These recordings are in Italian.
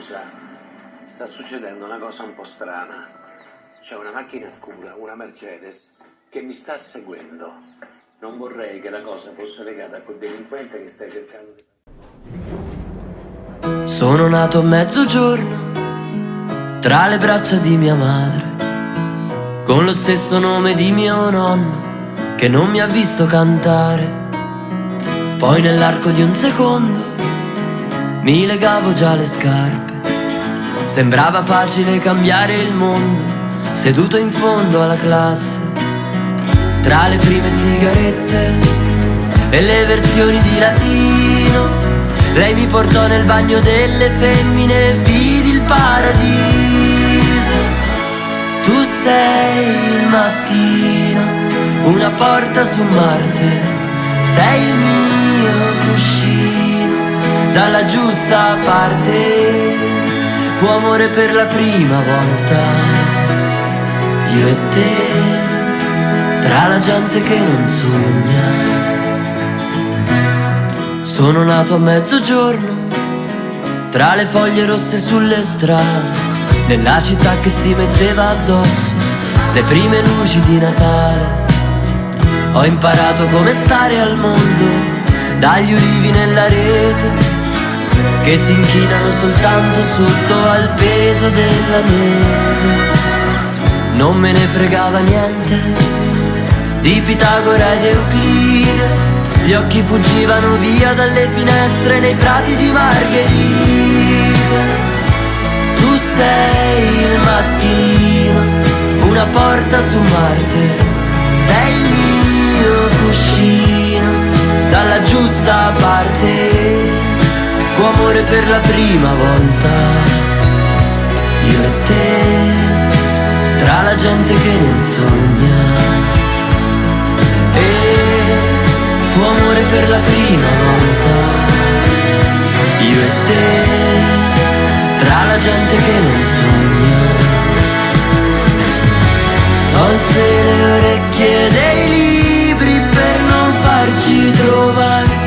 Scusa, sta succedendo una cosa un po' strana. C'è una macchina scura, una Mercedes, che mi sta seguendo. Non vorrei che la cosa fosse legata a quel delinquente che stai cercando di... Sono nato a mezzogiorno tra le braccia di mia madre, con lo stesso nome di mio nonno che non mi ha visto cantare. Poi nell'arco di un secondo mi legavo già le scarpe. Sembrava facile cambiare il mondo, seduto in fondo alla classe, tra le prime sigarette e le versioni di latino. Lei mi portò nel bagno delle femmine e vidi il paradiso. Tu sei il mattino, una porta su Marte, sei il mio cuscino dalla giusta parte. Fu amore per la prima volta, io e te, tra la gente che non sogna. Sono nato a mezzogiorno tra le foglie rosse sulle strade, nella città che si metteva addosso le prime luci di Natale. Ho imparato come stare al mondo dagli ulivi nella rete che si inchinano soltanto sotto al peso della neve. Non me ne fregava niente di Pitagora ed Euclide, gli occhi fuggivano via dalle finestre nei prati di margherite. Tu sei il mattino, una porta su Marte, sei il mio cuscino dalla giusta parte. Fu amore per la prima volta, io e te, tra la gente che non sogna. Fu amore per la prima volta, io e te, tra la gente che non sogna. Tolse le orecchie dei libri per non farci trovare,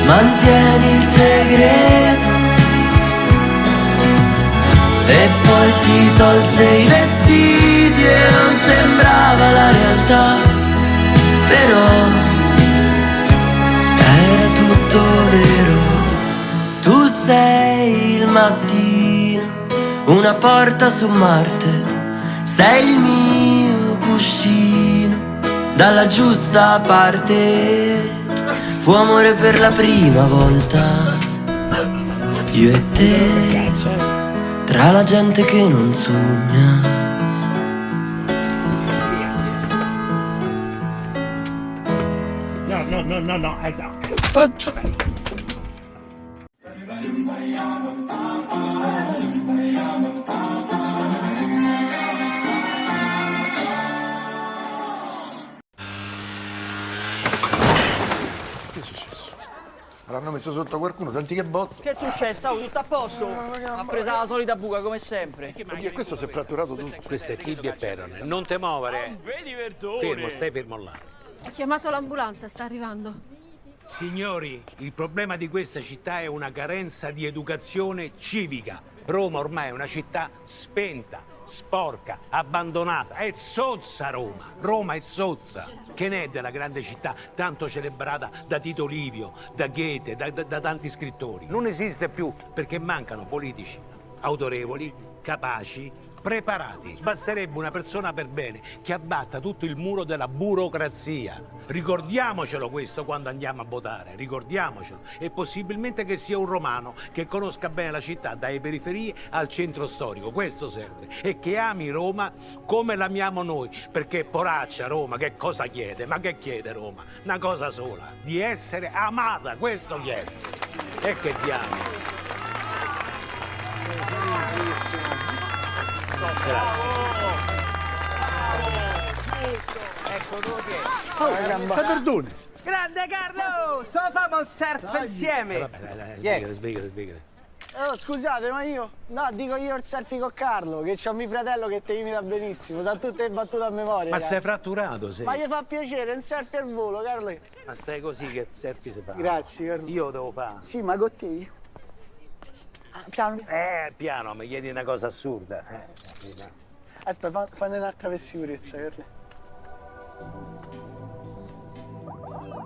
mantieni il segreto. E poi si tolse i vestiti e non sembrava la realtà, però era tutto vero. Tu sei il mattino, una porta su Marte, sei il mio cuscino dalla giusta parte. Fu amore per la prima volta, io e te, tra la gente che non sogna. No, Che è successo? L'hanno messo sotto qualcuno, senti che botto. Che è successo? Oh, tutto a posto? Ha preso la solita buca come sempre. Oddio, questo si è fratturato tutto. Questa è tibia e perone. Non te muovere. Vedi Verdone? Fermo, stai fermo là. Ho chiamato l'ambulanza, sta arrivando. Signori, il problema di questa città è una carenza di educazione civica. Roma ormai è una città spenta, sporca, abbandonata. È zozza Roma. Roma è zozza. Che ne è della grande città tanto celebrata da Tito Livio, da Goethe, da tanti scrittori? Non esiste più perché mancano politici autorevoli, capaci, preparati. Basterebbe una persona per bene che abbatta tutto il muro della burocrazia. Ricordiamocelo questo quando andiamo a votare, ricordiamocelo. E possibilmente che sia un romano che conosca bene la città dalle periferie al centro storico. Questo serve. E che ami Roma come l'amiamo noi. Perché poraccia Roma che cosa chiede? Ma che chiede Roma? Una cosa sola, di essere amata, questo chiede. E che diamo? Grazie. Ecco dove Perdone. Grande Carlo! So famo surf insieme! Vabbè, dai, sbrigati. Oh, scusate, ma io... No, dico io il selfie con Carlo, che c'ho mio fratello che ti imita benissimo, sa tutte le battute a memoria. Ma Carlo. sei fratturato, sei? Ma gli fa piacere, un selfie al volo, Carlo. Ma stai così che selfie si fa? Grazie, Carlo. Io lo devo fare. Sì, ma con te io. piano. Piano, mi chiedi una cosa assurda. Aspetta, fanne un'altra per sicurezza, per lei.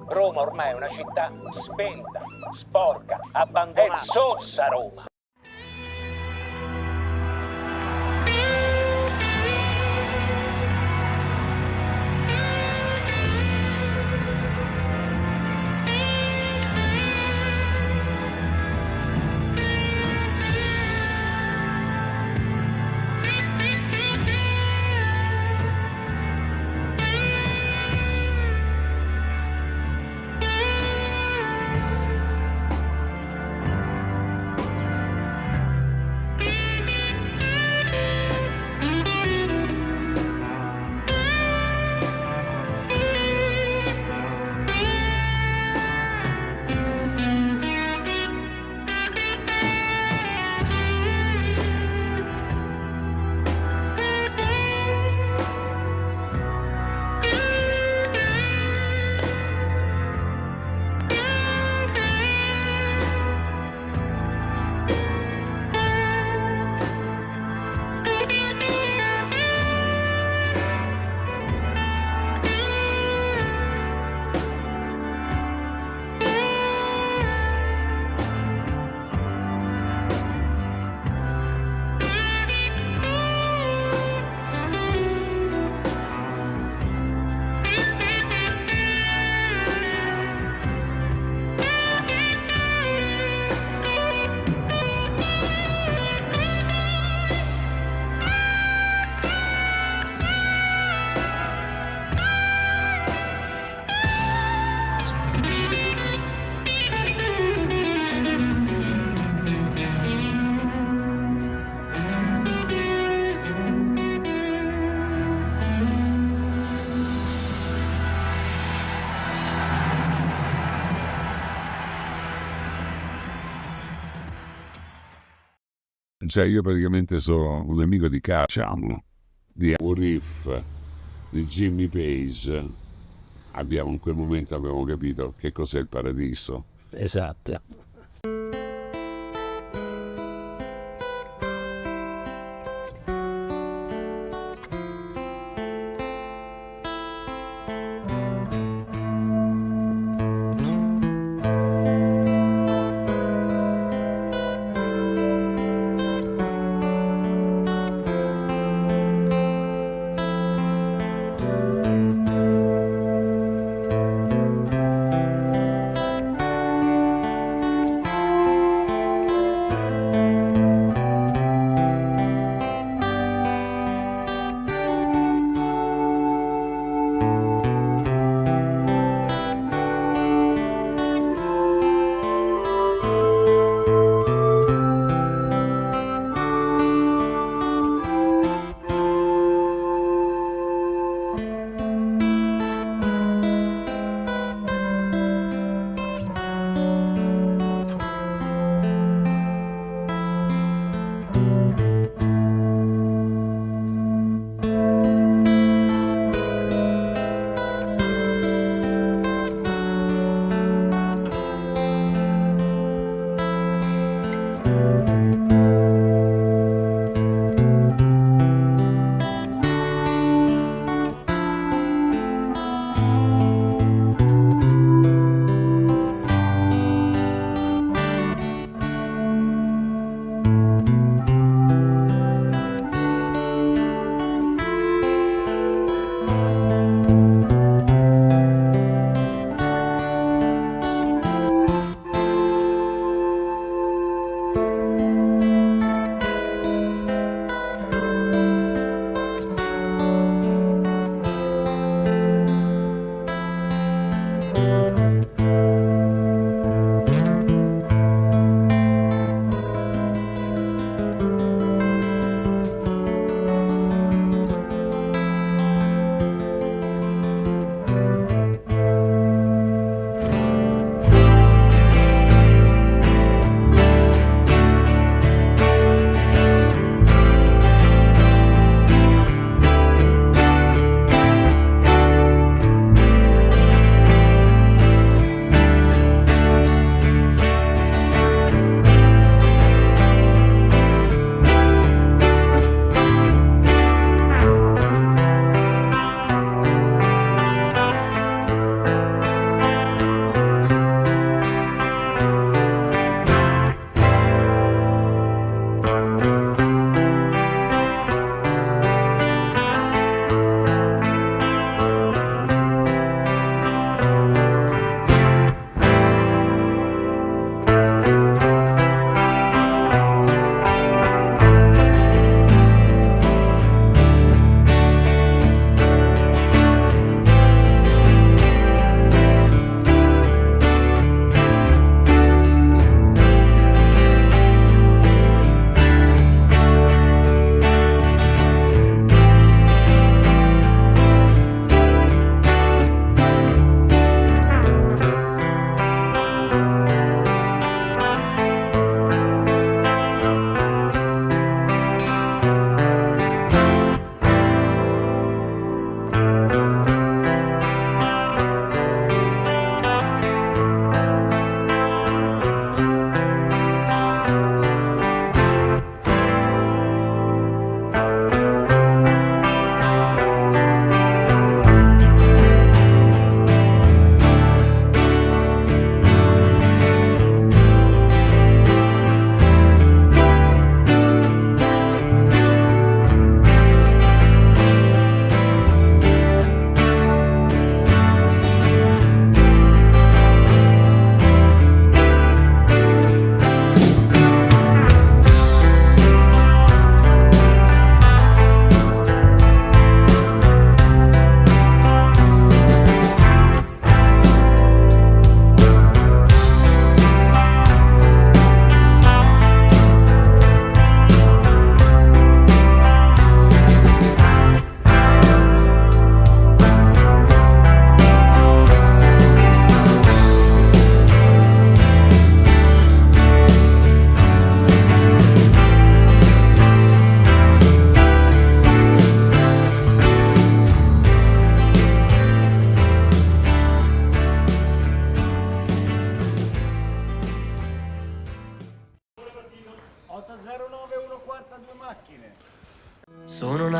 Roma ormai è una città spenta, sporca, abbandonata. È sozza Roma. Cioè, io praticamente sono un amico di Cacciamo, di Riff, di Jimmy Page. In quel momento abbiamo capito che cos'è il paradiso. Esatto.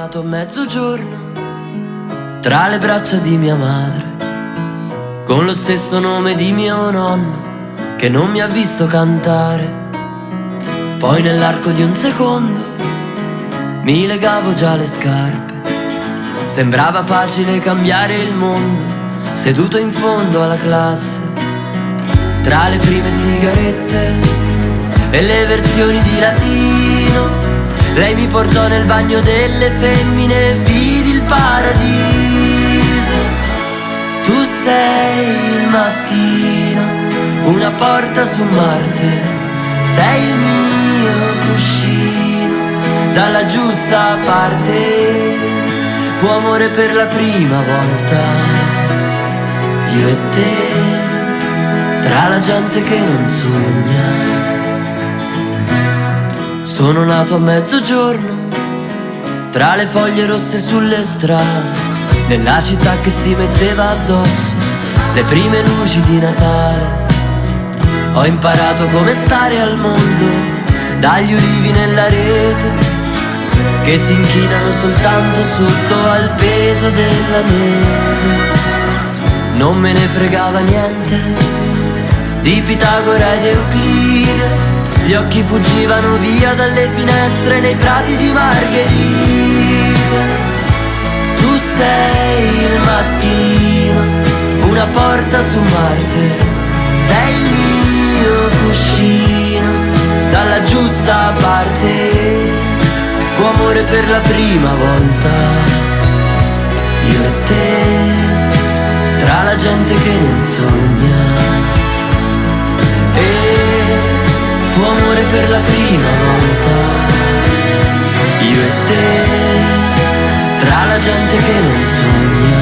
nato a mezzogiorno tra le braccia di mia madre, con lo stesso nome di mio nonno che non mi ha visto cantare. Poi nell'arco di un secondo mi legavo già le scarpe. Sembrava facile cambiare il mondo, seduto in fondo alla classe, tra le prime sigarette e le versioni di latino. Lei mi portò nel bagno delle femmine e vidi il paradiso. Tu sei il mattino, una porta su Marte, sei il mio cuscino dalla giusta parte. Fu amore per la prima volta, io e te, tra la gente che non sogna. Sono nato a mezzogiorno, tra le foglie rosse sulle strade, nella città che si metteva addosso le prime luci di Natale. Ho imparato come stare al mondo, dagli ulivi nella rete che si inchinano soltanto sotto al peso della neve. Non me ne fregava niente di Pitagora ed Euclide, gli occhi fuggivano via dalle finestre nei prati di margherite. Tu sei il mattino, una porta su Marte, sei il mio cuscino dalla giusta parte. Fu amore per la prima volta, io e te, tra la gente che non sogna. Fu amore per la prima volta, io e te, tra la gente che non sogna.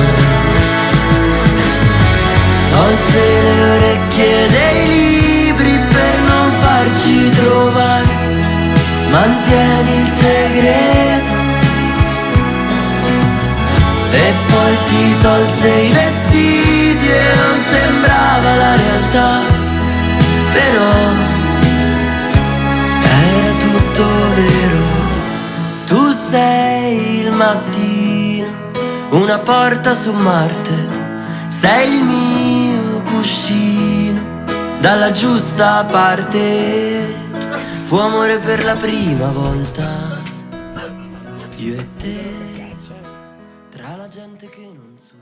Tolse le orecchie dei libri per non farci trovare, mantieni il segreto. E poi si tolse i vestiti e non sembrava la realtà, però era tutto vero. Tu sei il mattino, una porta su Marte, sei il mio cuscino dalla giusta parte. Fu amore per la prima volta, io e te, tra la gente che non so.